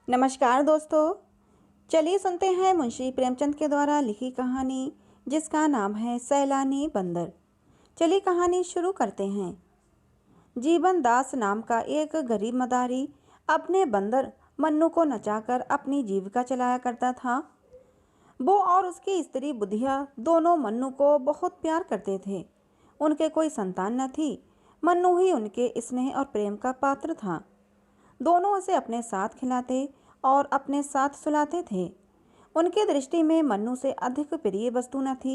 नमस्कार दोस्तों। चलिए सुनते हैं मुंशी प्रेमचंद के द्वारा लिखी कहानी जिसका नाम है सैलानी बंदर। चलिए कहानी शुरू करते हैं। जीवन दास नाम का एक गरीब मदारी अपने बंदर मन्नू को नचाकर अपनी जीविका चलाया करता था। वो और उसकी स्त्री बुधिया दोनों मन्नू को बहुत प्यार करते थे। उनके कोई संतान न थी। मन्नू ही उनके स्नेह और प्रेम का पात्र था। दोनों उसे अपने साथ खिलाते और अपने साथ सुलाते थे। उनकी दृष्टि में मन्नू से अधिक प्रिय वस्तु न थी।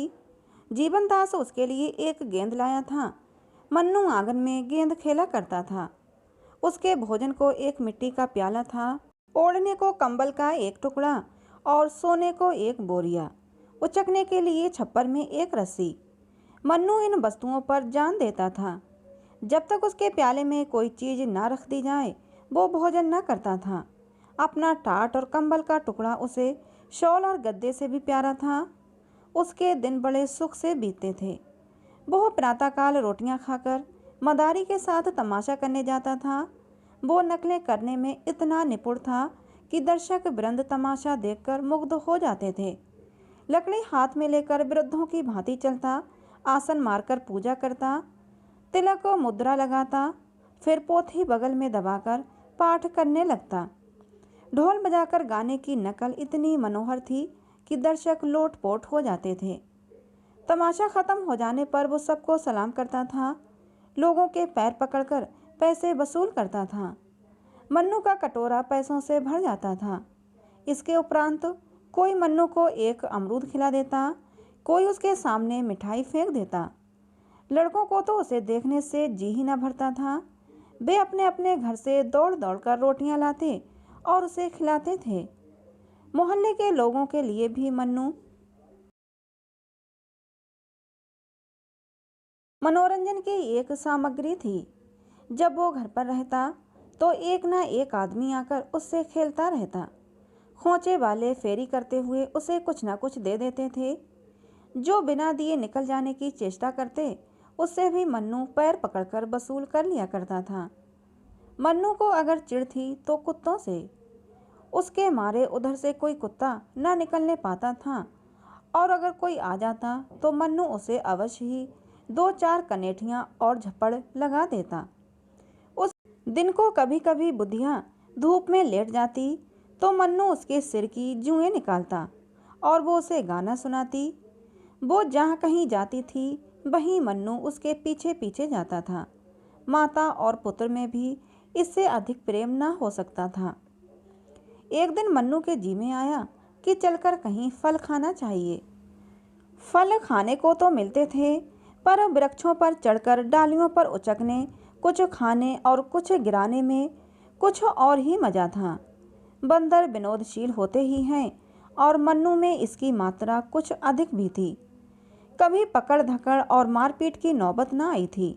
जीवनदास उसके लिए एक गेंद लाया था। मन्नू आंगन में गेंद खेला करता था। उसके भोजन को एक मिट्टी का प्याला था, ओढ़ने को कंबल का एक टुकड़ा और सोने को एक बोरिया, उचकने के लिए छप्पर में एक रस्सी। मन्नू इन वस्तुओं पर जान देता था। जब तक उसके प्याले में कोई चीज ना रख दी जाए वो भोजन न करता था। अपना टाट और कंबल का टुकड़ा उसे शॉल और गद्दे से भी प्यारा था। उसके दिन बड़े सुख से बीतते थे। वो प्रातःकाल रोटियां खाकर मदारी के साथ तमाशा करने जाता था। वो नकलें करने में इतना निपुण था कि दर्शक वृंद तमाशा देखकर मुग्ध हो जाते थे। लकड़ी हाथ में लेकर वृद्धों की भांति चलता, आसन मारकर पूजा करता, तिलक को मुद्रा लगाता, फिर पोथी बगल में दबाकर पाठ करने लगता। ढोल बजाकर गाने की नकल इतनी मनोहर थी कि दर्शक लोटपोट हो जाते थे। तमाशा खत्म हो जाने पर वो सबको सलाम करता था, लोगों के पैर पकड़कर पैसे वसूल करता था। मन्नू का कटोरा पैसों से भर जाता था। इसके उपरांत कोई मन्नू को एक अमरूद खिला देता, कोई उसके सामने मिठाई फेंक देता। लड़कों को तो उसे देखने से जी ही न भरता था। वे अपने अपने घर से दौड़ दौड़ कर रोटियां लाते और उसे खिलाते थे। मोहल्ले के लोगों के लिए भी मन्नू मनोरंजन की एक सामग्री थी। जब वो घर पर रहता तो एक ना एक आदमी आकर उससे खेलता रहता। खोंचे वाले फेरी करते हुए उसे कुछ ना कुछ दे देते थे। जो बिना दिए निकल जाने की चेष्टा करते उससे भी मन्नू पैर पकड़कर वसूल कर लिया करता था। मन्नू को अगर चिढ़ थी तो कुत्तों से। उसके मारे उधर से कोई कुत्ता न निकलने पाता था और अगर कोई आ जाता तो मन्नू उसे अवश्य ही दो चार कनेठियां और झप्पड़ लगा देता। उस दिन को कभी कभी बुधिया धूप में लेट जाती तो मन्नू उसके सिर की जुएं निकालता और वो उसे गाना सुनाती। वो जहाँ कहीं जाती थी वहीं मन्नू उसके पीछे पीछे जाता था। माता और पुत्र में भी इससे अधिक प्रेम न हो सकता था। एक दिन मन्नू के जी में आया कि चलकर कहीं फल खाना चाहिए। फल खाने को तो मिलते थे पर वृक्षों पर चढ़कर डालियों पर उचकने, कुछ खाने और कुछ गिराने में कुछ और ही मजा था। बंदर विनोदशील होते ही हैं और मन्नू में इसकी मात्रा कुछ अधिक भी थी। कभी पकड़ धकड़ और मारपीट की नौबत न आई थी।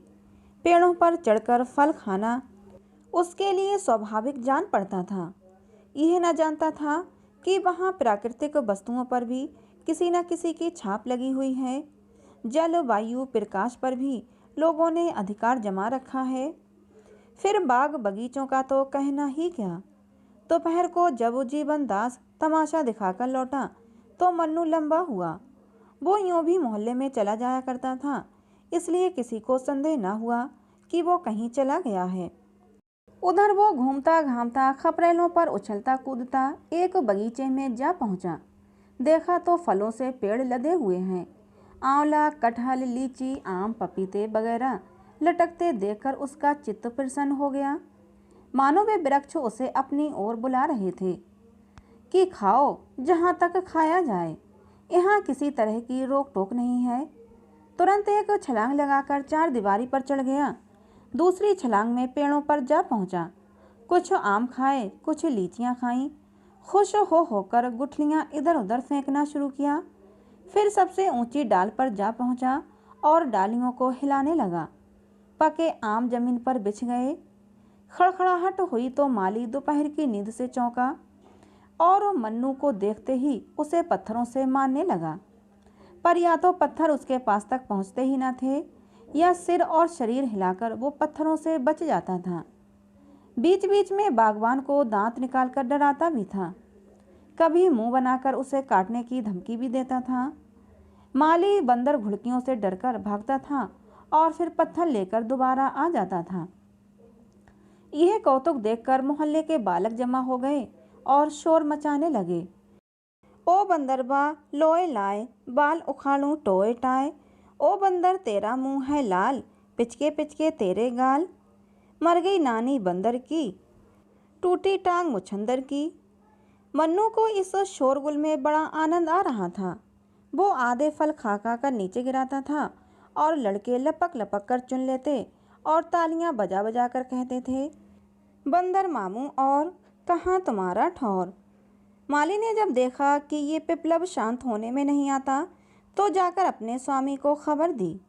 पेड़ों पर चढ़कर फल खाना उसके लिए स्वाभाविक जान पड़ता था। यह न जानता था कि वहाँ प्राकृतिक वस्तुओं पर भी किसी न किसी की छाप लगी हुई है। जल, वायु, प्रकाश पर भी लोगों ने अधिकार जमा रखा है। फिर बाग बगीचों का तो कहना ही क्या। दोपहर को जब जीवन दास तमाशा दिखाकर लौटा तो मन्नू लंबा हुआ। वो यूं भी मोहल्ले में चला जाया करता था, इसलिए किसी को संदेह न हुआ कि वो कहीं चला गया है। उधर वो घूमता घामता खपरेलों पर उछलता कूदता एक बगीचे में जा पहुंचा। देखा तो फलों से पेड़ लदे हुए हैं। आंवला, कटहल, लीची, आम, पपीते वगैरह लटकते देखकर उसका चित्त प्रसन्न हो गया। मानो वे वृक्ष उसे अपनी ओर बुला रहे थे कि खाओ जहाँ तक खाया जाए, यहाँ किसी तरह की रोक टोक नहीं है। तुरंत एक छलांग लगाकर चार दीवारी पर चढ़ गया। दूसरी छलांग में पेड़ों पर जा पहुंचा। कुछ आम खाए, कुछ लीचियां खाईं। खुश हो होकर गुठलियां इधर उधर फेंकना शुरू किया। फिर सबसे ऊंची डाल पर जा पहुंचा और डालियों को हिलाने लगा। पके आम जमीन पर बिछ गए। खड़खड़ाहट हुई तो माली दोपहर की नींद से चौंका और मन्नू को देखते ही उसे पत्थरों से मारने लगा। पर या तो पत्थर उसके पास तक पहुंचते ही न थे या सिर और शरीर हिलाकर वो पत्थरों से बच जाता था। बीच बीच में बागवान को दांत निकालकर डराता भी था। कभी मुंह बनाकर उसे काटने की धमकी भी देता था। माली बंदर घुड़कियों से डरकर भागता था और फिर पत्थर लेकर दोबारा आ जाता था। यह कौतुक देखकर मोहल्ले के बालक जमा हो गए और शोर मचाने लगे। ओ बंदरबा लोए लाए, बाल उखाड़ूं टोए टाए। ओ बंदर तेरा मुंह है लाल, पिचके पिचके तेरे गाल। मर गई नानी बंदर की, टूटी टांग मुछंदर की। मन्नू को इस शोरगुल में बड़ा आनंद आ रहा था। वो आधे फल खा खा कर नीचे गिराता था और लड़के लपक लपक कर चुन लेते और तालियां बजा बजा कर कहते थे, बंदर मामू और कहाँ तुम्हारा ठौर। माली ने जब देखा कि ये पिपलब शांत होने में नहीं आता तो जाकर अपने स्वामी को खबर दी।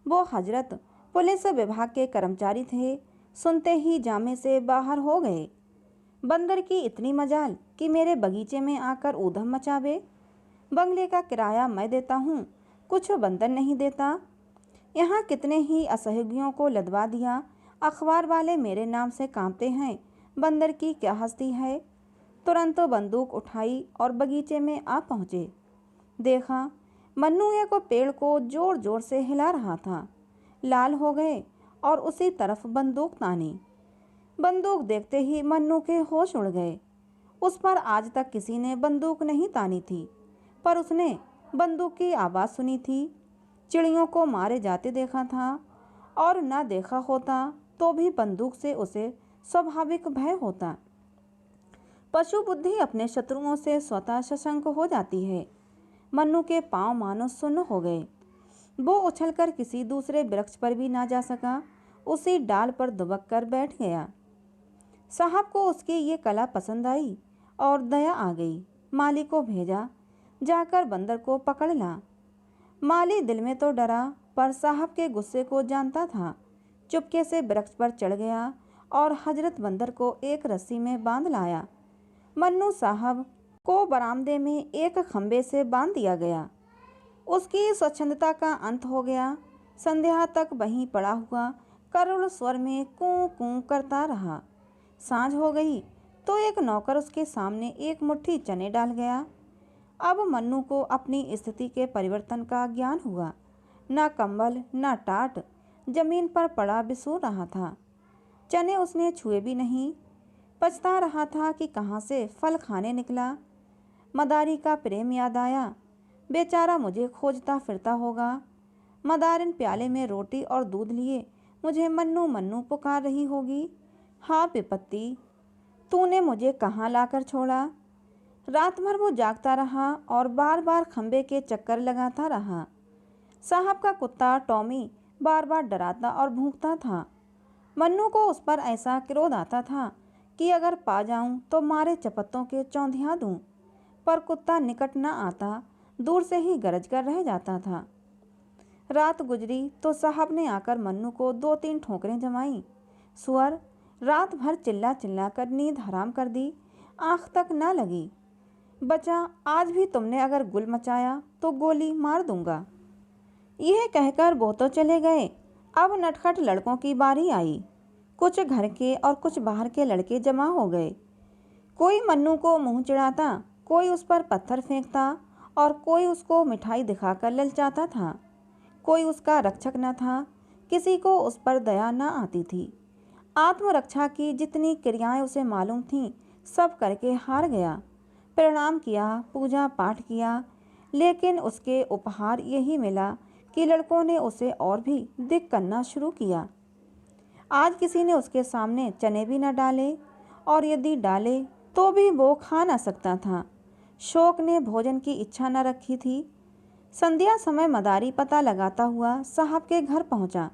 वो हजरत पुलिस विभाग के कर्मचारी थे। सुनते ही जामे से बाहर हो गए। बंदर की इतनी मजाल कि मेरे बगीचे में आकर ऊधम मचावे। बंगले का किराया मैं देता हूँ, कुछ बंदर नहीं देता। यहाँ कितने ही असहयोगियों को लदवा दिया। अखबार वाले मेरे नाम से कांपते हैं, बंदर की क्या हस्ती है। तुरंत बंदूक उठाई और बगीचे में आ पहुँचे। देखा मन्नू एक पेड़ को जोर जोर से हिला रहा था। लाल हो गए और उसी तरफ बंदूक तानी। बंदूक देखते ही मन्नू के होश उड़ गए। उस पर आज तक किसी ने बंदूक नहीं तानी थी, पर उसने बंदूक की आवाज़ सुनी थी, चिड़ियों को मारे जाते देखा था, और ना देखा होता तो भी बंदूक से उसे स्वाभाविक भय होता। पशु बुद्धि अपने शत्रुओं से स्वतः सशंक हो जाती है। मन्नू के पांव मानो सुन्न हो गए। वो उछलकर किसी दूसरे वृक्ष पर भी ना जा सका, उसी डाल पर दुबक कर बैठ गया। साहब को उसकी ये कला पसंद आई और दया आ गई। माली को भेजा, जाकर बंदर को पकड़ ला। माली दिल में तो डरा, पर साहब के गुस्से को जानता था। चुपके से वृक्ष पर चढ़ गया और हजरत बंदर को एक रस्सी में बांध लाया। मन्नू साहब को बरामदे में एक खंबे से बांध दिया गया। उसकी स्वच्छंदता का अंत हो गया। संध्या तक वहीं पड़ा हुआ करुण स्वर में कूं कूं करता रहा। सांझ हो गई तो एक नौकर उसके सामने एक मुट्ठी चने डाल गया। अब मन्नू को अपनी स्थिति के परिवर्तन का ज्ञान हुआ। न कंबल न टाट, जमीन पर पड़ा बिसूर रहा था। चने उसने छुए भी नहीं। पछता रहा था कि कहाँ से फल खाने निकला। मदारी का प्रेम याद आया। बेचारा मुझे खोजता फिरता होगा। मदारिन प्याले में रोटी और दूध लिए मुझे मन्नू मन्नू पुकार रही होगी। हाँ विपत्ति, तूने मुझे कहाँ लाकर छोड़ा। रात भर वो जागता रहा और बार बार खंबे के चक्कर लगाता रहा। साहब का कुत्ता टॉमी बार बार डराता और भूखता था। मन्नू को उस पर ऐसा क्रोध आता था कि अगर पा जाऊं तो मारे चपत्तों के चौंधिया दूं, पर कुत्ता निकट न आता, दूर से ही गरज कर रह जाता था। रात गुजरी तो साहब ने आकर मन्नू को 2-3 ठोकरें जमाई। सुअर, रात भर चिल्ला चिल्ला कर नींद हराम कर दी, आँख तक न लगी। बचा, आज भी तुमने अगर गुल मचाया तो गोली मार दूंगा। यह कहकर वो तो चले गए। अब नटखट लड़कों की बारी आई। कुछ घर के और कुछ बाहर के लड़के जमा हो गए। कोई मन्नू को मुंह चिढ़ाता, कोई उस पर पत्थर फेंकता और कोई उसको मिठाई दिखाकर ललचाता था। कोई उसका रक्षक न था, किसी को उस पर दया न आती थी। आत्मरक्षा की जितनी क्रियाएं उसे मालूम थीं, सब करके हार गया। प्रणाम किया, पूजा पाठ किया, लेकिन उसके उपहार यही मिला कि लड़कों ने उसे और भी दिक करना शुरू किया। आज किसी ने उसके सामने चने भी न डाले, और यदि डाले तो भी वो खा न सकता था। शोक ने भोजन की इच्छा न रखी थी। संध्या समय मदारी पता लगाता हुआ साहब के घर पहुंचा।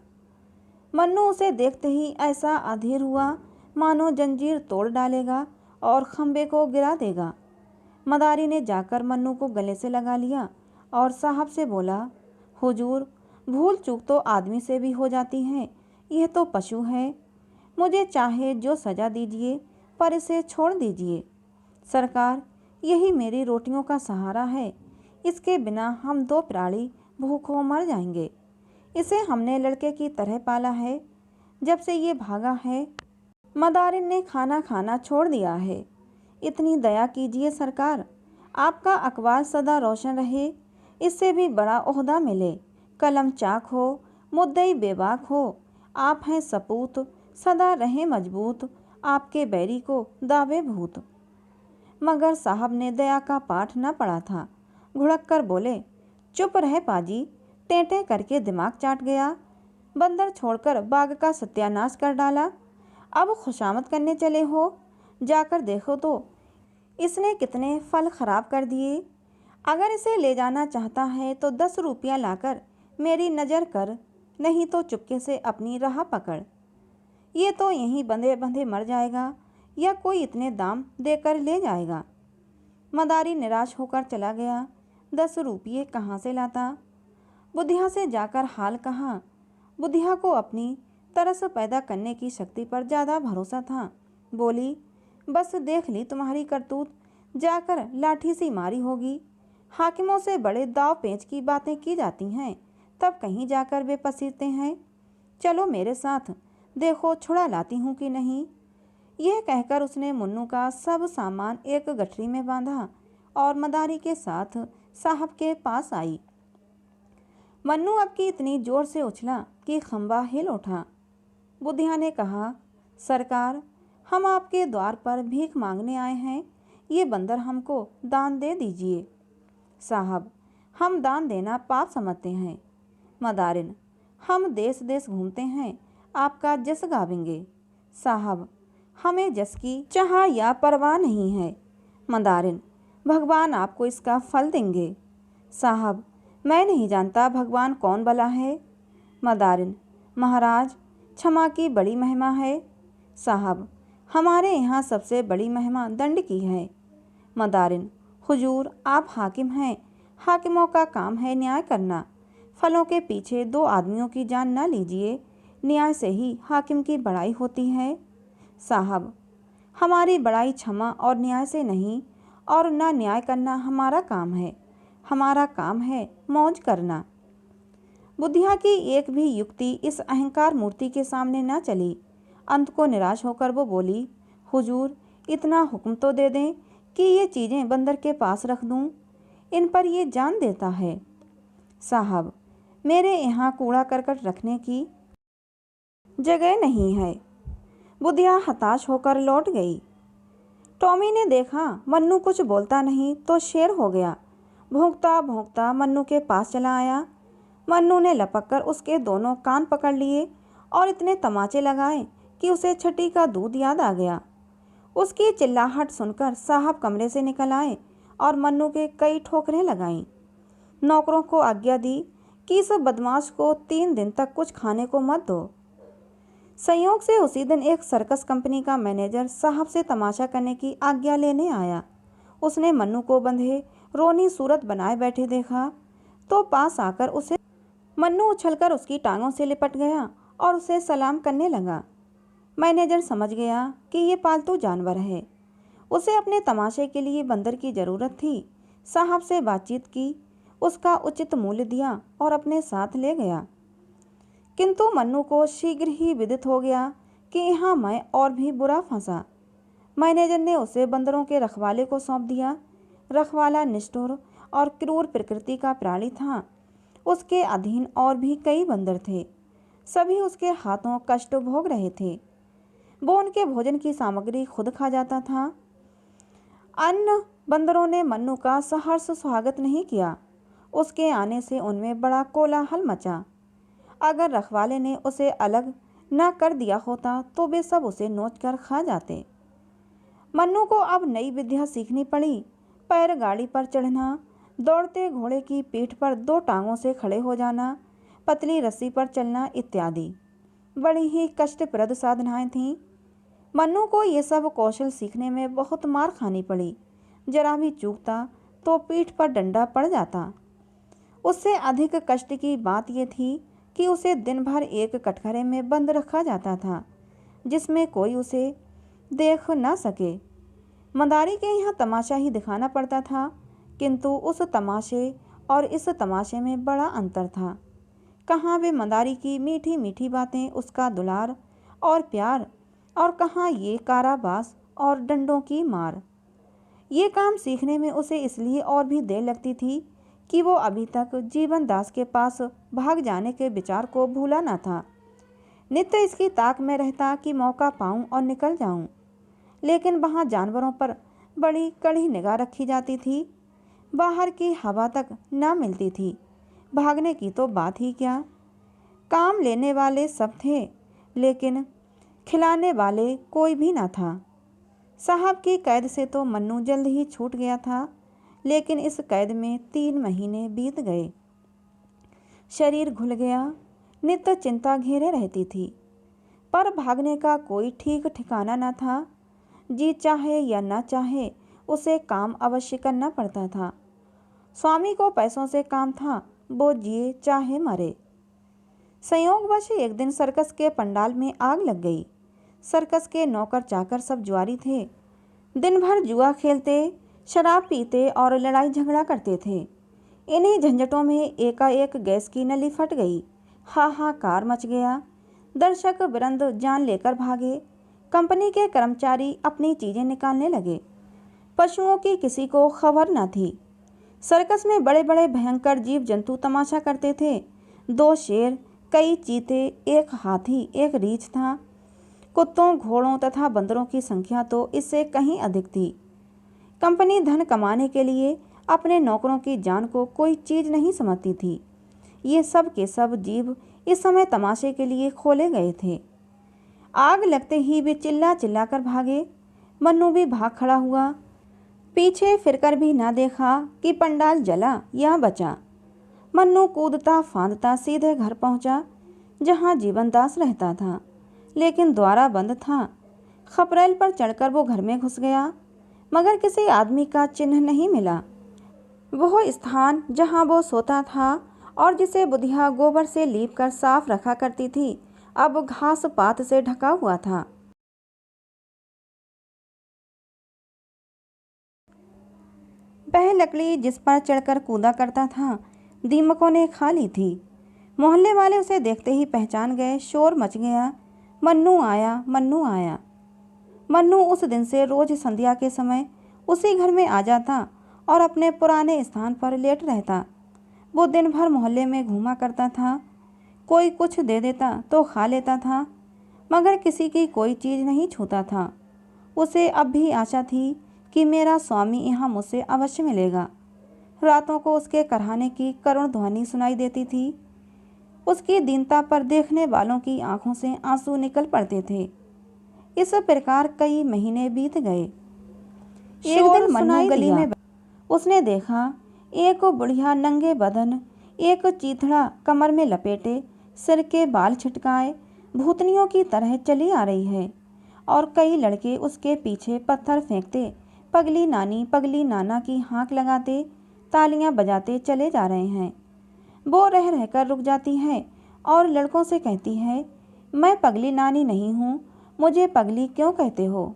मन्नू उसे देखते ही ऐसा अधीर हुआ मानो जंजीर तोड़ डालेगा और खंबे को गिरा देगा। मदारी ने जाकर मन्नू को गले से लगा लिया और साहब से बोला, हुजूर, भूल चूक तो आदमी से भी हो जाती है, यह तो पशु है। मुझे चाहे जो सजा दीजिए, पर इसे छोड़ दीजिए। सरकार, यही मेरी रोटियों का सहारा है। इसके बिना हम 2 प्राणी भूखों मर जाएंगे। इसे हमने लड़के की तरह पाला है। जब से ये भागा है मदारिन ने खाना खाना छोड़ दिया है। इतनी दया कीजिए सरकार, आपका अखबार सदा रोशन रहे, इससे भी बड़ा ओहदा मिले। कलम चाक हो, मुद्दई बेबाक हो, आप हैं सपूत, सदा रहें मजबूत, आपके बैरी को दावे भूत। मगर साहब ने दया का पाठ न पढ़ा था। घुड़क कर बोले, चुप रहे पाजी, टेंटे करके दिमाग चाट गया। बंदर छोड़कर बाग का सत्यानाश कर डाला। अब खुशामद करने चले हो, जाकर देखो तो इसने कितने फल खराब कर दिए। अगर इसे ले जाना चाहता है तो 10 रुपया लाकर मेरी नज़र कर, नहीं तो चुपके से अपनी राह पकड़। ये तो यहीं बंधे बंधे मर जाएगा या कोई इतने दाम देकर ले जाएगा। मदारी निराश होकर चला गया। 10 रुपये कहाँ से लाता। बुधिया से जाकर हाल कहा। बुधिया को अपनी तरस पैदा करने की शक्ति पर ज़्यादा भरोसा था। बोली, बस देख ली तुम्हारी करतूत, जाकर लाठी सी मारी होगी। हाकिमों से बड़े दाव पेंच की बातें की जाती हैं, तब कहीं जाकर वे पसीते हैं। चलो मेरे साथ, देखो छुड़ा लाती हूँ कि नहीं। यह कहकर उसने मुन्नू का सब सामान एक गठरी में बांधा और मदारी के साथ साहब के पास आई। मन्नू अब की इतनी जोर से उछला कि खंबा हिल उठा। बुधिया ने कहा, सरकार, हम आपके द्वार पर भीख मांगने आए हैं, ये बंदर हमको दान दे दीजिए। साहब, हम दान देना पाप समझते हैं। मदारिन, हम देश देश घूमते हैं, आपका जस गावेंगे। साहब, हमें जस की चाह या परवाह नहीं है। मदारिन, भगवान आपको इसका फल देंगे। साहब, मैं नहीं जानता भगवान कौन भला है। मदारिन, महाराज, क्षमा की बड़ी महिमा है। साहब, हमारे यहाँ सबसे बड़ी महिमा दंड की है। मदारिन, हुजूर, आप हाकिम हैं, हाकिमों का काम है न्याय करना। फलों के पीछे 2 आदमियों की जान न लीजिए, न्याय से ही हाकिम की बड़ाई होती है। साहब, हमारी बड़ाई क्षमा और न्याय से नहीं, और न न्याय करना हमारा काम है, हमारा काम है मौज करना। बुधिया की एक भी युक्ति इस अहंकार मूर्ति के सामने न चली। अंत को निराश होकर वो बोली, हुजूर, इतना हुक्म तो दे दें कि ये चीज़ें बंदर के पास रख दूं, इन पर ये जान देता है। साहब, मेरे यहाँ कूड़ा करकट रखने की जगह नहीं है। बुधिया हताश होकर लौट गई। टॉमी ने देखा मन्नू कुछ बोलता नहीं तो शेर हो गया। भौंकता भौंकता मन्नू के पास चला आया। मन्नू ने लपक कर उसके दोनों कान पकड़ लिए और इतने तमाचे लगाए कि उसे छठी का दूध याद आ गया। उसकी चिल्लाहट सुनकर साहब कमरे से निकल आए और मन्नू के कई ठोकरें लगाईं। नौकरों को आज्ञा दी कि इस बदमाश को 3 दिन तक कुछ खाने को मत दो। संयोग से उसी दिन एक सर्कस कंपनी का मैनेजर साहब से तमाशा करने की आज्ञा लेने आया। उसने मन्नू को बंधे रोनी सूरत बनाए बैठे देखा तो पास आकर उसे मन्नू उछलकर उसकी टांगों से लिपट गया और उसे सलाम करने लगा। मैनेजर समझ गया कि ये पालतू जानवर है। उसे अपने तमाशे के लिए बंदर की ज़रूरत थी। साहब से बातचीत की, उसका उचित मूल्य दिया और अपने साथ ले गया। किंतु मन्नू को शीघ्र ही विदित हो गया कि यहाँ मैं और भी बुरा फंसा। मैनेजर ने उसे बंदरों के रखवाले को सौंप दिया। रखवाला निष्ठुर और क्रूर प्रकृति का प्राणी था। उसके अधीन और भी कई बंदर थे। सभी उसके हाथों कष्ट भोग रहे थे। वो उनके भोजन की सामग्री खुद खा जाता था। अन्य बंदरों ने मन्नू का सहर्ष स्वागत नहीं किया। उसके आने से उनमें बड़ा कोलाहल मचा। अगर रखवाले ने उसे अलग न कर दिया होता तो वे सब उसे नोच कर खा जाते। मन्नू को अब नई विद्या सीखनी पड़ी। पैर गाड़ी पर चढ़ना, दौड़ते घोड़े की पीठ पर 2 टांगों से खड़े हो जाना, पतली रस्सी पर चलना इत्यादि बड़ी ही कष्टप्रद साधनाएं थीं। मन्नू को ये सब कौशल सीखने में बहुत मार खानी पड़ी। जरा भी चूकता तो पीठ पर डंडा पड़ जाता। उससे अधिक कष्ट की बात यह थी कि उसे दिन भर एक कटघरे में बंद रखा जाता था, जिसमें कोई उसे देख न सके। मदारी के यहाँ तमाशा ही दिखाना पड़ता था, किंतु उस तमाशे और इस तमाशे में बड़ा अंतर था। कहाँ वे मदारी की मीठी मीठी बातें, उसका दुलार और प्यार, और कहाँ ये कारावास और डंडों की मार। ये काम सीखने में उसे इसलिए और भी देर लगती थी कि वो अभी तक जीवन दास के पास भाग जाने के विचार को भूला न था। नित्य इसकी ताक में रहता कि मौका पाऊं और निकल जाऊं, लेकिन वहाँ जानवरों पर बड़ी कड़ी निगाह रखी जाती थी। बाहर की हवा तक न मिलती थी, भागने की तो बात ही क्या। काम लेने वाले सब थे, लेकिन खिलाने वाले कोई भी न था। साहब की कैद से तो मन्नू जल्द ही छूट गया था, लेकिन इस कैद में 3 महीने बीत गए। शरीर घुल गया, नित्य चिंता घेरे रहती थी, पर भागने का कोई ठीक ठिकाना न था। जी चाहे या न चाहे उसे काम अवश्य करना पड़ता था। स्वामी को पैसों से काम था, वो जिए चाहे मरे। संयोगवश एक दिन सर्कस के पंडाल में आग लग गई। सर्कस के नौकर चाकर सब जुआरी थे। दिन भर जुआ खेलते, शराब पीते और लड़ाई झगड़ा करते थे। इन्हीं झंझटों में एकाएक गैस की नली फट गई। हाहाकार मच गया। दर्शक वृंद जान लेकर भागे। कंपनी के कर्मचारी अपनी चीजें निकालने लगे। पशुओं की किसी को खबर न थी। सर्कस में बड़े बड़े भयंकर जीव जंतु तमाशा करते थे। 2 शेर, कई चीते, 1 हाथी, 1 रीछ था। कुत्तों, घोड़ों तथा बंदरों की संख्या तो इससे कहीं अधिक थी। कंपनी धन कमाने के लिए अपने नौकरों की जान को कोई चीज नहीं समझती थी। ये सब के सब जीव इस समय तमाशे के लिए खोले गए थे। आग लगते ही वे चिल्ला चिल्ला कर भागे। मन्नू भी भाग खड़ा हुआ। पीछे फिरकर भी ना देखा कि पंडाल जला या बचा। मन्नू कूदता फांदता सीधे घर पहुंचा, जहां जीवनदास रहता था, लेकिन द्वारा बंद था। खपरेल पर चढ़कर वो घर में घुस गया, मगर किसी आदमी का चिन्ह नहीं मिला। वह स्थान जहां वो सोता था और जिसे बुधिया गोबर से लीप कर साफ रखा करती थी, अब घास पात से ढका हुआ था। वह लकड़ी जिस पर चढ़कर कूदा करता था, दीमकों ने खा ली थी। मोहल्ले वाले उसे देखते ही पहचान गए। शोर मच गया, मन्नू आया, मन्नू आया। मन्नू उस दिन से रोज संध्या के समय उसी घर में आ जाता और अपने पुराने स्थान पर लेट रहता। वो दिन भर मोहल्ले में घूमा करता था। कोई कुछ दे देता तो खा लेता था, मगर किसी की कोई चीज़ नहीं छूता था। उसे अब भी आशा थी कि मेरा स्वामी यहाँ मुझसे अवश्य मिलेगा। रातों को उसके कराहने की करुण ध्वनि सुनाई देती थी। उसकी दीनता पर देखने वालों की आंखों से आंसू निकल पड़ते थे। इस प्रकार कई महीने बीत गए। एक दिन मन्नू गली में उसने देखा एक बुढ़िया नंगे बदन, एक चीथड़ा कमर में लपेटे, सिर के बाल छिटकाए, भूतनियों की तरह चली आ रही है, और कई लड़के उसके पीछे पत्थर फेंकते, पगली नाना की हाँक लगाते, तालियां बजाते चले जा रहे हैं। वो रह रहकर रुक जाती है और लड़कों से कहती है, मैं पगली नानी नहीं हूँ, मुझे पगली क्यों कहते हो।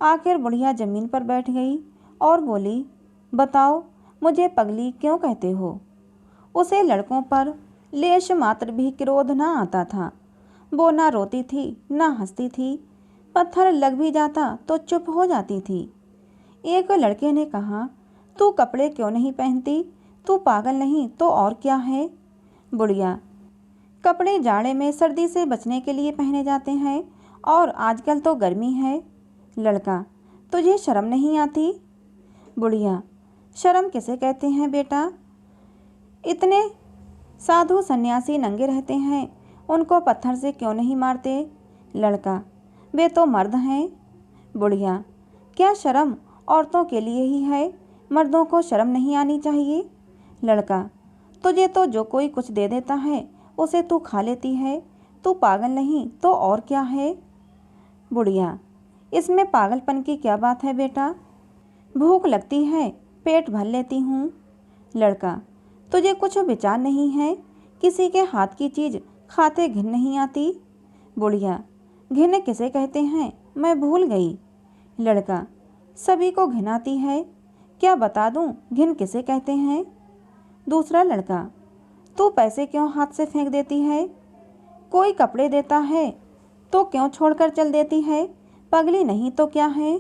आखिर बुढ़िया जमीन पर बैठ गई और बोली, बताओ मुझे पगली क्यों कहते हो। उसे लड़कों पर लेश मात्र भी क्रोध न आता था। वो ना रोती थी ना हंसती थी। पत्थर लग भी जाता तो चुप हो जाती थी। एक लड़के ने कहा, तू कपड़े क्यों नहीं पहनती, तू पागल नहीं तो और क्या है। बुढ़िया, कपड़े जाड़े में सर्दी से बचने के लिए पहने जाते हैं, और आजकल तो गर्मी है। लड़का, तुझे शर्म नहीं आती। बुढ़िया, शर्म किसे कहते हैं बेटा। इतने साधु सन्यासी नंगे रहते हैं, उनको पत्थर से क्यों नहीं मारते। लड़का, वे तो मर्द हैं। बुढ़िया, क्या शर्म औरतों के लिए ही है, मर्दों को शर्म नहीं आनी चाहिए। लड़का, तुझे तो जो कोई कुछ दे देता है उसे तू खा लेती है, तू पागल नहीं तो और क्या है। बुढ़िया, इसमें पागलपन की क्या बात है बेटा। भूख लगती है, पेट भर लेती हूँ। लड़का, तुझे कुछ विचार नहीं है, किसी के हाथ की चीज़ खाते घिन नहीं आती। बुढ़िया, घिन किसे कहते हैं, मैं भूल गई। लड़का, सभी को घिन आती है, क्या बता दूं घिन किसे कहते हैं। दूसरा लड़का, तू पैसे क्यों हाथ से फेंक देती है, कोई कपड़े देता है तो क्यों छोड़कर चल देती है? पगली नहीं तो क्या है?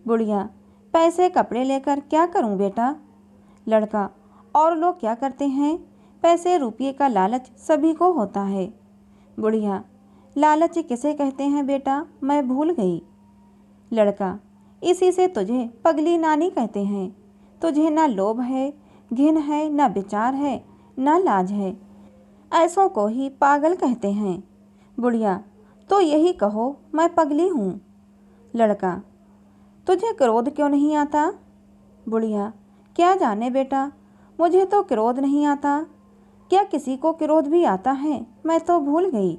बुढ़िया, पैसे कपड़े लेकर क्या करूं बेटा? लड़का, और लोग क्या करते हैं? पैसे रुपये का लालच सभी को होता है। बुढ़िया, लालच किसे कहते हैं बेटा? मैं भूल गई। लड़का, इसी से तुझे पगली नानी कहते हैं। तुझे ना लोभ है, घिन है, ना विचार है, ना लाज है। ऐसों को ही पागल कहते हैं। बुढ़िया, तो यही कहो मैं पगली हूँ। लड़का, तुझे क्रोध क्यों नहीं आता? बुढ़िया, क्या जाने बेटा, मुझे तो क्रोध नहीं आता। क्या किसी को क्रोध भी आता है? मैं तो भूल गई।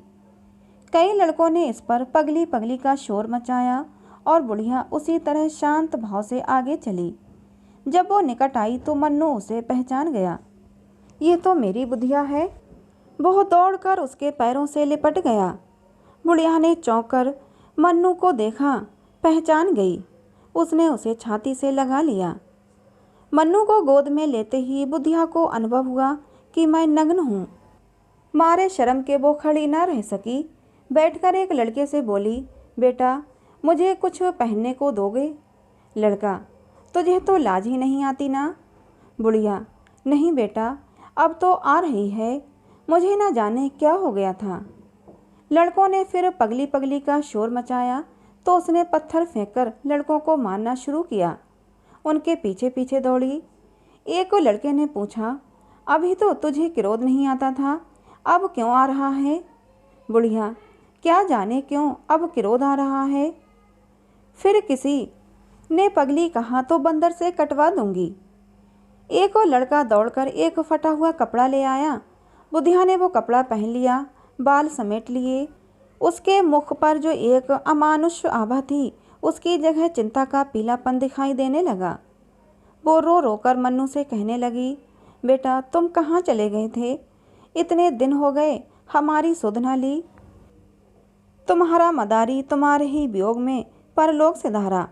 कई लड़कों ने इस पर पगली पगली का शोर मचाया और बुढ़िया उसी तरह शांत भाव से आगे चली। जब वो निकट आई तो मन्नू उसे पहचान गया। ये तो मेरी बुढ़िया है। वो दौड़कर उसके पैरों से लिपट गया। बुढ़िया ने चौंक कर मन्नू को देखा, पहचान गई। उसने उसे छाती से लगा लिया। मन्नू को गोद में लेते ही बुढ़िया को अनुभव हुआ कि मैं नग्न हूँ। मारे शर्म के वो खड़ी ना रह सकी। बैठकर एक लड़के से बोली, बेटा मुझे कुछ पहनने को दोगे? लड़का, तुझे तो लाज ही नहीं आती ना? बुढ़िया, नहीं बेटा, अब तो आ रही है। मुझे ना जाने क्या हो गया था। लड़कों ने फिर पगली पगली का शोर मचाया तो उसने पत्थर फेंककर लड़कों को मारना शुरू किया। उनके पीछे पीछे दौड़ी। एक लड़के ने पूछा, अभी तो तुझे क्रोध नहीं आता था, अब क्यों आ रहा है? बुढ़िया, क्या जाने क्यों अब क्रोध आ रहा है। फिर किसी ने पगली कहा तो बंदर से कटवा दूंगी। एक और लड़का दौड़कर एक फटा हुआ कपड़ा ले आया। बुढ़िया ने वो कपड़ा पहन लिया, बाल समेट लिए। उसके मुख पर जो एक अमानुष आभा थी, उसकी जगह चिंता का पीलापन दिखाई देने लगा। वो रो रो कर मन्नू से कहने लगी, बेटा तुम कहाँ चले गए थे? इतने दिन हो गए, हमारी सुध न ली। तुम्हारा मदारी तुम्हारे ही वियोग में परलोक से धारा।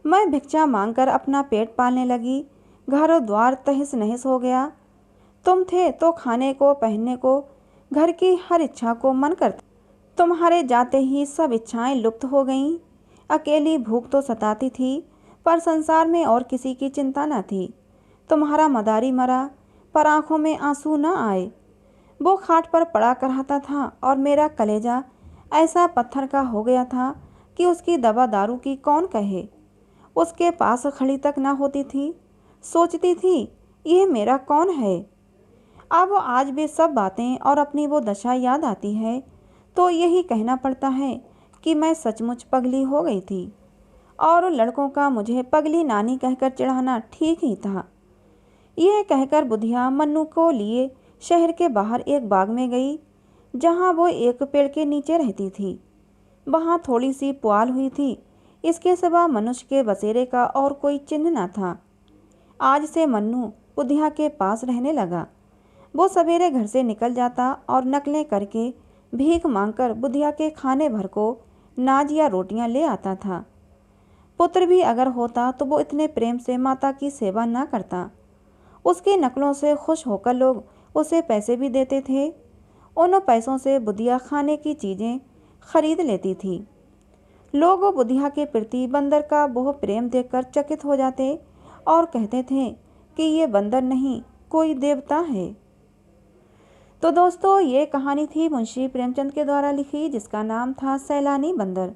मैं भिक्षा मांगकर अपना पेट पालने लगी। घर द्वार तहस नहस हो गया। तुम थे तो खाने को, पहनने को, घर की हर इच्छा को मन करता। तुम्हारे जाते ही सब इच्छाएं लुप्त हो गईं। अकेली भूख तो सताती थी, पर संसार में और किसी की चिंता न थी। तुम्हारा मदारी मरा, पर आंखों में आंसू न आए। वो खाट पर पड़ा कराता था और मेरा कलेजा ऐसा पत्थर का हो गया था कि उसकी दवा दारू की कौन कहे। उसके पास खड़ी तक ना होती थी। सोचती थी, यह मेरा कौन है। अब आज भी सब बातें और अपनी वो दशा याद आती है तो यही कहना पड़ता है कि मैं सचमुच पगली हो गई थी और लड़कों का मुझे पगली नानी कहकर चिढ़ाना ठीक ही था। यह कहकर बुढ़िया मन्नू को लिए शहर के बाहर एक बाग में गई, जहाँ वो एक पेड़ के नीचे रहती थी। वहाँ थोड़ी सी पुआल हुई थी। इसके सिवा मनुष्य के बसेरे का और कोई चिन्ह न था। आज से मन्नू बुढ़िया के पास रहने लगा। वो सवेरे घर से निकल जाता और नकलें करके भीख मांगकर बुढ़िया के खाने भर को नाज या रोटियां ले आता था। पुत्र भी अगर होता तो वो इतने प्रेम से माता की सेवा न करता। उसकी नकलों से खुश होकर लोग उसे पैसे भी देते थे। उन पैसों से बुढ़िया खाने की चीज़ें खरीद लेती थी। लोग बुढ़िया के प्रति बंदर का बहु प्रेम देखकर चकित हो जाते और कहते थे कि ये बंदर नहीं, कोई देवता है। तो दोस्तों, ये कहानी थी मुंशी प्रेमचंद के द्वारा लिखी, जिसका नाम था सैलानी बंदर।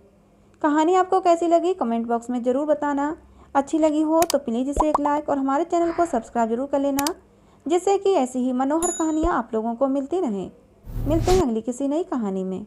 कहानी आपको कैसी लगी कमेंट बॉक्स में ज़रूर बताना। अच्छी लगी हो तो प्लीज़ इसे एक लाइक और हमारे चैनल को सब्सक्राइब जरूर कर लेना, जिससे कि ऐसी ही मनोहर कहानियाँ आप लोगों को मिलती रहें। मिलते हैं अगली किसी नई कहानी में।